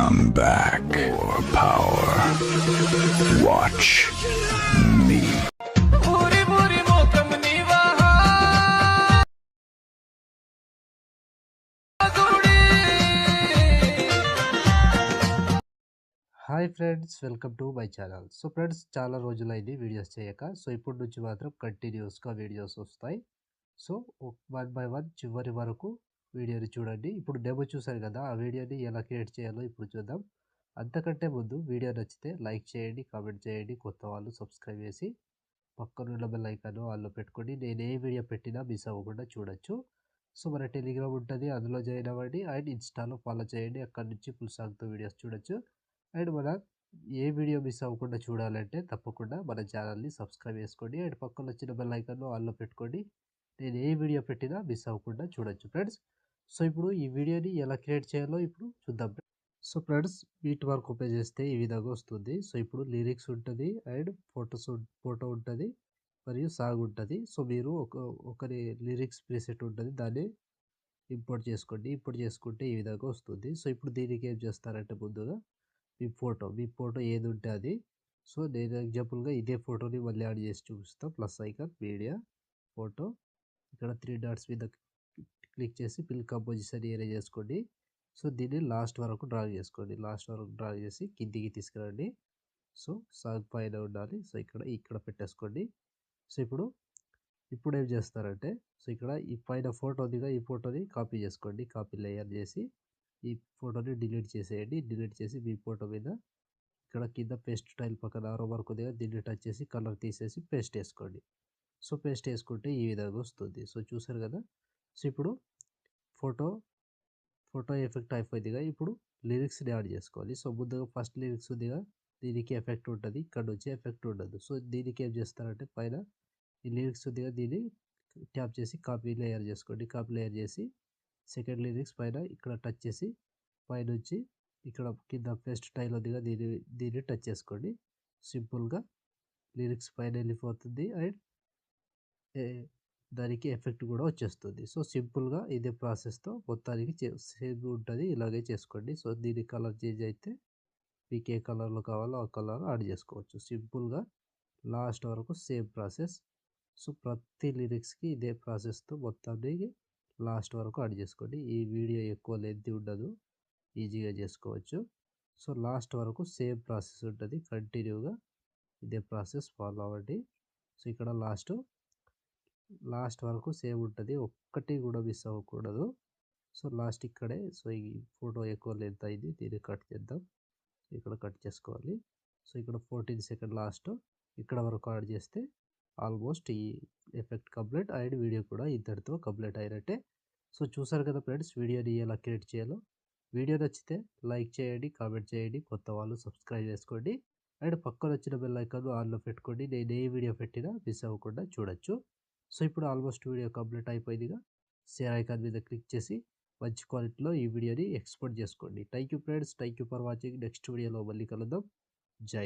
I'm back. More power. Watch me. Hi friends, welcome to my channel. So friends, చాలా రోజులైంది videos చేయక. So ఇప్పటి నుంచి మాత్రం కంటిన్యూస్గా వీడియోస్ వస్తాయి. సో వన్ బై వన్ చివరి వరకు వీడియోని చూడండి. ఇప్పుడు డెమో చూసారు కదా, ఆ వీడియోని ఎలా క్రియేట్ చేయాలో ఇప్పుడు చూద్దాం. అంతకంటే ముందు వీడియో నచ్చితే లైక్ చేయండి, కామెంట్ చేయండి, కొత్త వాళ్ళు సబ్స్క్రైబ్ చేసి పక్కనున్న బెల్ ఐకాన్ ఆన్లో పెట్టుకొని నేను ఏ వీడియో పెట్టినా మిస్ అవ్వకుండా చూడొచ్చు. సో మన టెలిగ్రామ్ ఉంటుంది, అందులో జాయిన్ అవ్వండి. అండ్ ఇన్స్టాలో ఫాలో చేయండి, అక్కడి నుంచి ఫుల్ సాంగ్తో వీడియోస్ చూడొచ్చు. అండ్ మన ఏ వీడియో మిస్ అవ్వకుండా చూడాలంటే తప్పకుండా మన ఛానల్ని సబ్స్క్రైబ్ చేసుకోండి. అండ్ పక్కన వచ్చిన బెల్ ఐకాన్ ఆన్లో పెట్టుకోండి, నేను ఏ వీడియో పెట్టినా మిస్ అవ్వకుండా చూడొచ్చు ఫ్రెండ్స్. సో ఇప్పుడు ఈ వీడియోని ఎలా క్రియేట్ చేయాలో ఇప్పుడు చూద్దాం. So friends, bead work open చేస్తే ఈ విధంగా వస్తుంది. సో ఇప్పుడు లిరిక్స్ ఉంటుంది, అండ్ ఫోటో ఉంటుంది, మరియు సాంగ్ ఉంటుంది. సో మీరు ఒకరి లిరిక్స్ ప్రీసెట్ ఉంటుంది, దాన్ని ఇంపోర్ట్ చేసుకోండి. ఇంపోర్ట్ చేసుకుంటే ఈ విధంగా వస్తుంది. సో ఇప్పుడు దీనికి ఏం చేస్తారంటే ముందుగా మీ ఫోటో ఏది ఉంటే అది. సో నేను ఎగ్జాంపుల్గా ఇదే ఫోటోని మళ్ళీ యాడ్ చేసి చూపిస్తాను. ప్లస్ ఐకాన్, మీడియా, ఫోటో, ఇక్కడ 3 డాట్స్ మీద క్లిక్ చేసి ఫిల్ కంపోజిషన్ ఏరియా చేసుకోండి. సో దీన్ని లాస్ట్ వరకు డ్రా చేసుకోండి. లాస్ట్ వరకు డ్రా చేసి కిందికి తీసుకురండి. సో సాంగ్ పైన ఉండాలి. సో ఇక్కడ పెట్టేసుకోండి. సో ఇప్పుడు ఏం చేస్తారంటే, సో ఇక్కడ ఈ పైన ఫోటో ఉందిగా, ఈ ఫోటోని కాపీ చేసుకోండి. కాపీ లేయర్ చేసి ఈ ఫోటోని డిలీట్ చేసేయండి. డిలీట్ చేసి మీ ఫోటో మీద ఇక్కడ కింద పేస్ట్ స్టైల్ పక్కన ఆరో మార్క్ ఉంది, దీన్ని టచ్ చేసి కలర్ తీసేసి పేస్ట్ వేసుకోండి. సో పేస్ట్ వేసుకుంటే ఈ విధంగా వస్తుంది. సో చూసారు కదా. సో ఇప్పుడు ఫోటో ఎఫెక్ట్ అయిపోయిందిగా. ఇప్పుడు లిరిక్స్ని యాడ్ చేసుకోవాలి. సో ముందుగా ఫస్ట్ లిరిక్స్ ఉందిగా, దీనికి ఎఫెక్ట్ ఉంటుంది, ఇక్కడ నుంచి ఎఫెక్ట్ ఉండదు. సో దీనికి ఏం చేస్తారంటే, పైన ఈ లిరిక్స్ ఉందిగా, దీన్ని ట్యాప్ చేసి కాపీ లేయర్ చేసుకోండి. కాపీ లేయర్ చేసి సెకండ్ లిరిక్స్ పైన ఇక్కడ టచ్ చేసి పైనుంచి ఇక్కడ కింద పేస్ట్ స్టైల్ ఉందిగా, దీన్ని టచ్ చేసుకోండి. సింపుల్గా లిరిక్స్ పైన వెళ్ళిపోతుంది, అండ్ దానికి ఎఫెక్ట్ కూడా వచ్చేస్తుంది. సో సింపుల్గా ఇదే ప్రాసెస్తో మొత్తానికి సేమ్ ఉంటుంది, ఇలాగే చేసుకోండి. సో దీని కలర్ చేంజ్ అయితే మీకు ఏ కలర్లో కావాలో ఆ కలర్ యాడ్ చేసుకోవచ్చు. సింపుల్గా లాస్ట్ వరకు సేమ్ ప్రాసెస్. సో ప్రతి లిరిక్స్కి ఇదే ప్రాసెస్తో మొత్తానికి లాస్ట్ వరకు యాడ్ చేసుకోండి. ఈ వీడియో ఎక్కువ లెంత్ ఉండదు, ఈజీగా చేసుకోవచ్చు. సో లాస్ట్ వరకు సేమ్ ప్రాసెస్ ఉంటుంది, కంటిన్యూగా ఇదే ప్రాసెస్ ఫాలో అవ్వండి. సో ఇక్కడ లాస్ట్ వరకు సేమ్ ఉంటుంది, ఒక్కటి కూడా మిస్ అవ్వకూడదు. సో లాస్ట్ ఇక్కడే. సో ఈ ఫోటో ఎక్కువ లెంత్ అయింది, దీన్ని కట్ చేద్దాం. ఇక్కడ కట్ చేసుకోవాలి. సో ఇక్కడ 14 సెకండ్ లాస్ట్ ఇక్కడ వరకు యాడ్ చేస్తే ఆల్మోస్ట్ ఈ ఎఫెక్ట్ కంప్లీట్, అండ్ వీడియో కూడా ఇంతటితో కంప్లీట్ అయినట్టే. సో చూసారు కదా ఫ్రెండ్స్, వీడియోని ఎలా క్రియేట్ చేయాలో. వీడియో నచ్చితే లైక్ చేయండి, కామెంట్ చేయండి, కొత్త వాళ్ళు సబ్స్క్రైబ్ చేసుకోండి. అండ్ పక్కన వచ్చిన బెల్ ఐకాన్ ఆన్లో పెట్టుకోండి, నేను ఏ వీడియో పెట్టినా మిస్ అవ్వకుండా చూడొచ్చు. సో ఇప్పుడు ఆల్మోస్ట్ వీడియో కంప్లీట్ అయిపోయిందిగా. షేర్ ఐకాన్ మీద క్లిక్ చేసి మంచి క్వాలిటీలో ఈ వీడియోని ఎక్స్పోర్ట్ చేసుకోండి. Thank you friends, thank you for watching. Next వీడియోలో మళ్ళీ కలుద్దాం. జై